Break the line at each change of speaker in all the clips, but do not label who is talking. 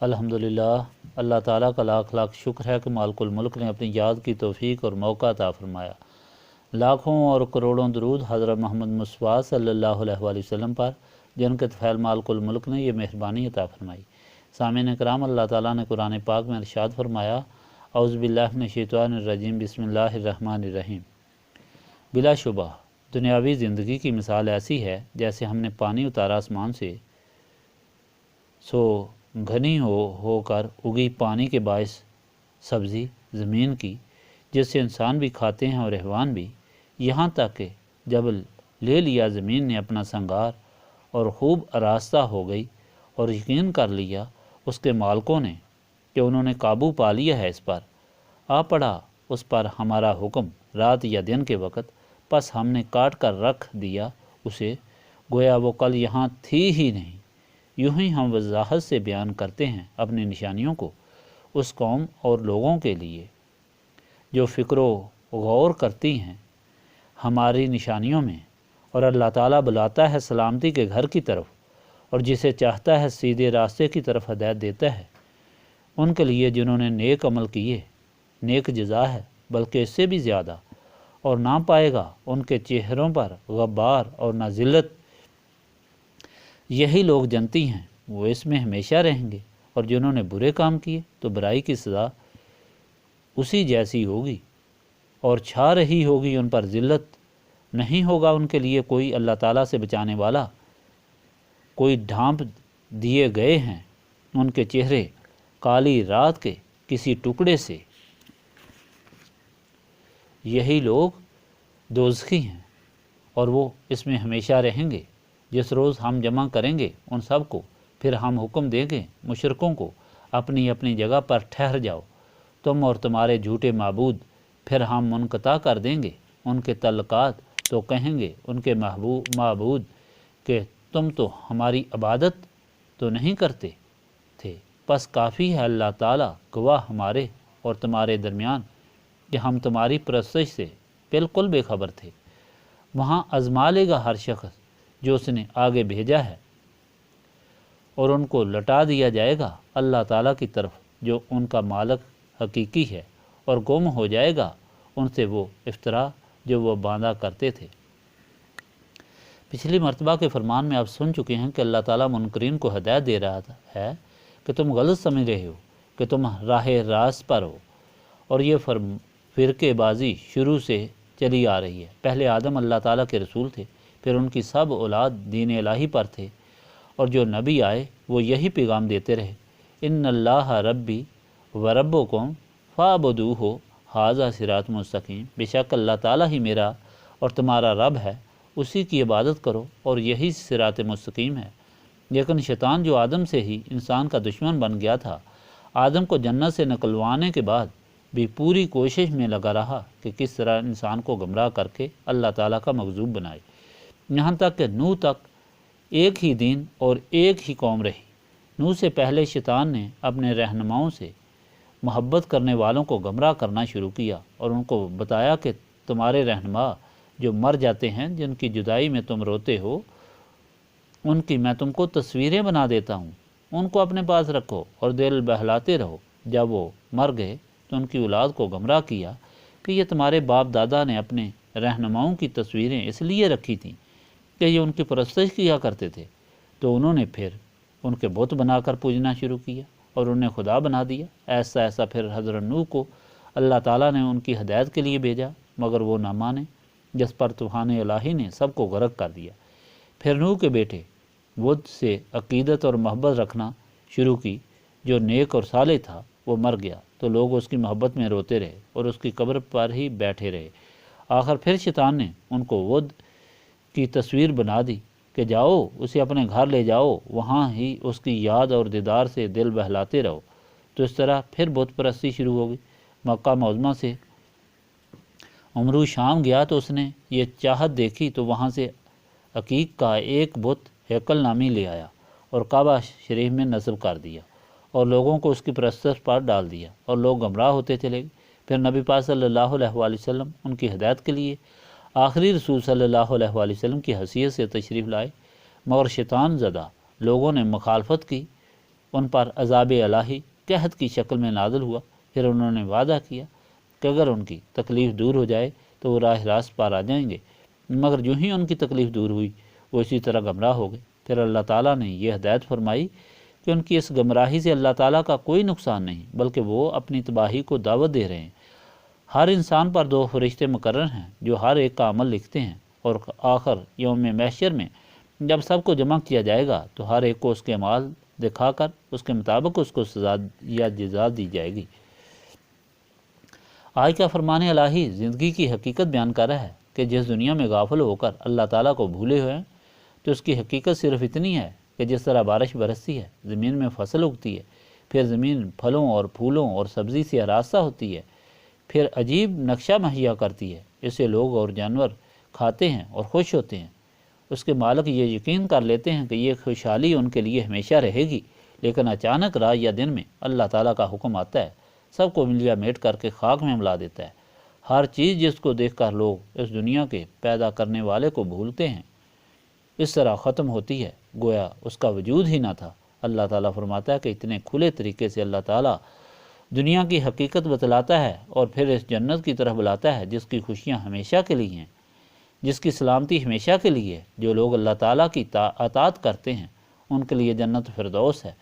الحمدللہ، اللہ تعالیٰ کا لاکھ لاکھ شکر ہے کہ مالک الملک نے اپنی یاد کی توفیق اور موقع عطا فرمایا۔ لاکھوں اور کروڑوں درود حضرت محمد مصطفیٰ صلی اللہ علیہ وآلہ وسلم پر، جن کے طفیل مالک الملک نے یہ مہربانی عطا فرمائی۔ سامعین کرام، اللہ تعالیٰ نے قرآن پاک میں ارشاد فرمایا، اعوذ باللہ من الشیطان الرجیم، بسم اللہ الرحمن الرحیم۔ بلا شبہ دنیاوی زندگی کی مثال ایسی ہے جیسے ہم نے پانی اتارا آسمان سے، سو گھنی ہو کر اگی پانی کے باعث سبزی زمین کی، جس سے انسان بھی کھاتے ہیں اور حیوان بھی، یہاں تک کہ جب لے لیا زمین نے اپنا سنگار اور خوب آراستہ ہو گئی اور یقین کر لیا اس کے مالکوں نے کہ انہوں نے قابو پا لیا ہے اس پر، آ پڑا اس پر ہمارا حکم رات یا دن کے وقت، پس ہم نے کاٹ کر رکھ دیا اسے، گویا وہ کل یہاں تھی ہی نہیں۔ یوں ہی ہم وضاحت سے بیان کرتے ہیں اپنی نشانیوں کو اس قوم اور لوگوں کے لیے جو فکر و غور کرتی ہیں ہماری نشانیوں میں، اور اللہ تعالیٰ بلاتا ہے سلامتی کے گھر کی طرف، اور جسے چاہتا ہے سیدھے راستے کی طرف ہدایت دیتا ہے۔ ان کے لیے جنہوں نے نیک عمل کیے نیک جزا ہے، بلکہ اس سے بھی زیادہ، اور نہ پائے گا ان کے چہروں پر غبار اور نہ ذلت۔ یہی لوگ جنتی ہیں، وہ اس میں ہمیشہ رہیں گے، اور جنہوں نے برے کام کیے تو برائی کی سزا اسی جیسی ہوگی، اور چھا رہی ہوگی ان پر ذلت۔ نہیں ہوگا ان کے لیے کوئی اللہ تعالیٰ سے بچانے والا، کوئی ڈھانپ دیے گئے ہیں ان کے چہرے کالی رات کے کسی ٹکڑے سے۔ یہی لوگ دوزخی ہیں، اور وہ اس میں ہمیشہ رہیں گے۔ جس روز ہم جمع کریں گے ان سب کو، پھر ہم حکم دیں گے مشرکوں کو، اپنی اپنی جگہ پر ٹھہر جاؤ، تم اور تمہارے جھوٹے معبود۔ پھر ہم منقطع کر دیں گے ان کے تعلقات، تو کہیں گے ان کے معبود کہ تم تو ہماری عبادت تو نہیں کرتے تھے، پس کافی ہے اللہ تعالیٰ گواہ ہمارے اور تمہارے درمیان کہ ہم تمہاری پرستش سے بالکل بے خبر تھے۔ وہاں آزما لے گا ہر شخص جو اس نے آگے بھیجا ہے، اور ان کو لٹا دیا جائے گا اللہ تعالیٰ کی طرف جو ان کا مالک حقیقی ہے، اور گم ہو جائے گا ان سے وہ افطرا جو وہ باندھا کرتے تھے۔ پچھلی مرتبہ کے فرمان میں آپ سن چکے ہیں کہ اللہ تعالیٰ منکرین کو ہدایت دے رہا ہے کہ تم غلط سمجھ رہے ہو کہ تم راہ راست پر ہو، اور یہ فرقے بازی شروع سے چلی آ رہی ہے۔ پہلے آدم اللہ تعالیٰ کے رسول تھے، پھر ان کی سب اولاد دین الہی پر تھے، اور جو نبی آئے وہ یہی پیغام دیتے رہے، ان اللہ ربی و ربکم فاعبدوہ ھذا صراط مستقیم، بے شک اللہ تعالیٰ ہی میرا اور تمہارا رب ہے، اسی کی عبادت کرو، اور یہی صراط مستقیم ہے۔ لیکن شیطان جو آدم سے ہی انسان کا دشمن بن گیا تھا، آدم کو جنت سے نکلوانے کے بعد بھی پوری کوشش میں لگا رہا کہ کس طرح انسان کو گمراہ کر کے اللہ تعالیٰ کا مغضوب بنائے، یہاں تک کہ نوح تک ایک ہی دین اور ایک ہی قوم رہی۔ نوح سے پہلے شیطان نے اپنے رہنماؤں سے محبت کرنے والوں کو گمراہ کرنا شروع کیا، اور ان کو بتایا کہ تمہارے رہنما جو مر جاتے ہیں، جن کی جدائی میں تم روتے ہو، ان کی میں تم کو تصویریں بنا دیتا ہوں، ان کو اپنے پاس رکھو اور دل بہلاتے رہو۔ جب وہ مر گئے تو ان کی اولاد کو گمراہ کیا کہ یہ تمہارے باپ دادا نے اپنے رہنماؤں کی تصویریں اس لیے رکھی تھیں کہ یہ ان کی پرستش کیا کرتے تھے، تو انہوں نے پھر ان کے بت بنا کر پوجنا شروع کیا اور انہیں خدا بنا دیا۔ ایسا پھر حضرت نوح کو اللہ تعالیٰ نے ان کی ہدایت کے لیے بھیجا، مگر وہ نہ مانے، جس پر طوفان الہی نے سب کو غرق کر دیا۔ پھر نوح کے بیٹے ود سے عقیدت اور محبت رکھنا شروع کی، جو نیک اور صالح تھا، وہ مر گیا تو لوگ اس کی محبت میں روتے رہے اور اس کی قبر پر ہی بیٹھے رہے۔ آخر پھر شیطان نے ان کو ود کی تصویر بنا دی کہ جاؤ اسے اپنے گھر لے جاؤ، وہاں ہی اس کی یاد اور دیدار سے دل بہلاتے رہو۔ تو اس طرح پھر بت پرستی شروع ہو گئی۔ مکہ معظمہ سے عمرو شام گیا تو اس نے یہ چاہت دیکھی تو وہاں سے عقیق کا ایک بت ہیکل نامی لے آیا اور کعبہ شریف میں نصب کر دیا، اور لوگوں کو اس کی پرستش پر ڈال دیا، اور لوگ گمراہ ہوتے چلے گئے۔ پھر نبی پاک صلی اللہ علیہ وآلہ وسلم ان کی ہدایت کے لیے آخری رسول صلی اللہ علیہ وآلہ وسلم کی حیثیت سے تشریف لائے، مگر شیطان زدہ لوگوں نے مخالفت کی ان پر عذاب الہی قحط کی شکل میں نازل ہوا۔ پھر انہوں نے وعدہ کیا کہ اگر ان کی تکلیف دور ہو جائے تو وہ راہ راست پر آ جائیں گے، مگر جو ہی ان کی تکلیف دور ہوئی وہ اسی طرح گمراہ ہو گئے۔ پھر اللہ تعالیٰ نے یہ ہدایت فرمائی کہ ان کی اس گمراہی سے اللہ تعالیٰ کا کوئی نقصان نہیں، بلکہ وہ اپنی تباہی کو دعوت دے رہے ہیں۔ ہر انسان پر 2 فرشتے مقرر ہیں جو ہر ایک کا عمل لکھتے ہیں، اور آخر یوم محشر میں جب سب کو جمع کیا جائے گا تو ہر ایک کو اس کے اعمال دکھا کر اس کے مطابق اس کو سزا یا جزا دی جائے گی۔ آج کا فرمان الہی زندگی کی حقیقت بیان کر رہا ہے کہ جس دنیا میں غافل ہو کر اللہ تعالیٰ کو بھولے ہوئے ہیں تو اس کی حقیقت صرف اتنی ہے کہ جس طرح بارش برستی ہے، زمین میں فصل اگتی ہے، پھر زمین پھلوں اور پھولوں اور سبزی سے آراستہ ہوتی ہے، پھر عجیب نقشہ مہیا کرتی ہے، اسے لوگ اور جانور کھاتے ہیں اور خوش ہوتے ہیں۔ اس کے مالک یہ یقین کر لیتے ہیں کہ یہ خوشحالی ان کے لیے ہمیشہ رہے گی، لیکن اچانک رات یا دن میں اللہ تعالیٰ کا حکم آتا ہے، سب کو ملیا میٹ کر کے خاک میں ملا دیتا ہے۔ ہر چیز جس کو دیکھ کر لوگ اس دنیا کے پیدا کرنے والے کو بھولتے ہیں اس طرح ختم ہوتی ہے گویا اس کا وجود ہی نہ تھا۔ اللہ تعالیٰ فرماتا ہے کہ اتنے کھلے طریقے سے اللہ تعالیٰ دنیا کی حقیقت بتلاتا ہے اور پھر اس جنت کی طرف بلاتا ہے جس کی خوشیاں ہمیشہ کے لیے ہیں، جس کی سلامتی ہمیشہ کے لیے ہے۔ جو لوگ اللہ تعالیٰ کی اطاعت کرتے ہیں ان کے لیے جنت فردوس ہے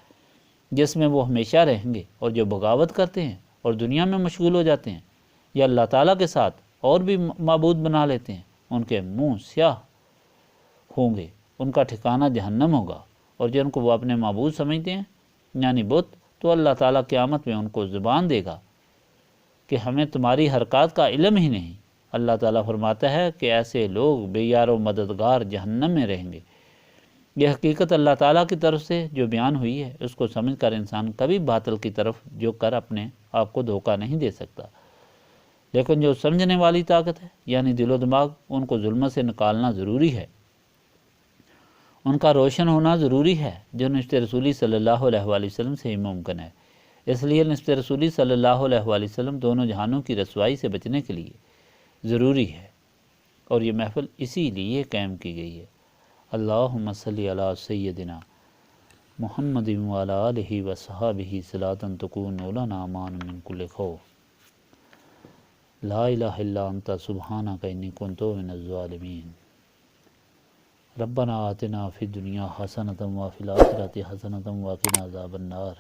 جس میں وہ ہمیشہ رہیں گے، اور جو بغاوت کرتے ہیں اور دنیا میں مشغول ہو جاتے ہیں یا اللہ تعالیٰ کے ساتھ اور بھی معبود بنا لیتے ہیں ان کے منہ سیاہ ہوں گے، ان کا ٹھکانہ جہنم ہوگا۔ اور جن کو وہ اپنے معبود سمجھتے ہیں یعنی بت، تو اللہ تعالیٰ قیامت میں ان کو زبان دے گا کہ ہمیں تمہاری حرکات کا علم ہی نہیں۔ اللہ تعالیٰ فرماتا ہے کہ ایسے لوگ بے یار و مددگار جہنم میں رہیں گے۔ یہ حقیقت اللہ تعالیٰ کی طرف سے جو بیان ہوئی ہے اس کو سمجھ کر انسان کبھی باطل کی طرف جھک کر اپنے آپ کو دھوکہ نہیں دے سکتا، لیکن جو سمجھنے والی طاقت ہے یعنی دل و دماغ، ان کو ظلمت سے نکالنا ضروری ہے، ان کا روشن ہونا ضروری ہے، جو نسبت رسولی صلی اللہ علیہ وآلہ وسلم سے ہی ممکن ہے۔ اس لیے نسبت رسولی صلی اللہ علیہ وآلہ وسلم دونوں جہانوں کی رسوائی سے بچنے کے لیے ضروری ہے، اور یہ محفل اسی لیے قائم کی گئی ہے۔ اللہم صلی علی سیدنا محمد وعلی آلہ وصحبہ صلاۃ تکون لنا امان من کل خوف، لا الہ الا انت سبحانک انی کنت من الظالمین۔ ربنا آتنا فی الدنیا حسنۃ وفی الآخرۃ حسنۃ وقنا عذاب النار۔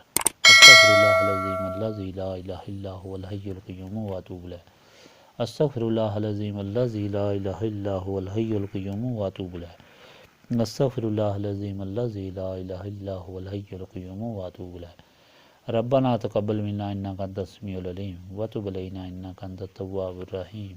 استغفر اللہ العظیم الذی لا الہ الا هو الحی القیوم واتوب الیہ۔ استغفر اللہ العظیم الذی لا الہ الا هو الحی القیوم واتوب الیہ۔ استغفر اللہ العظیم الذی لا الہ الا هو الحی القیوم واتوب الیہ۔ ربنا تقبل منا انک انت السمیع العلیم وتب علینا انک انت التواب الرحیم۔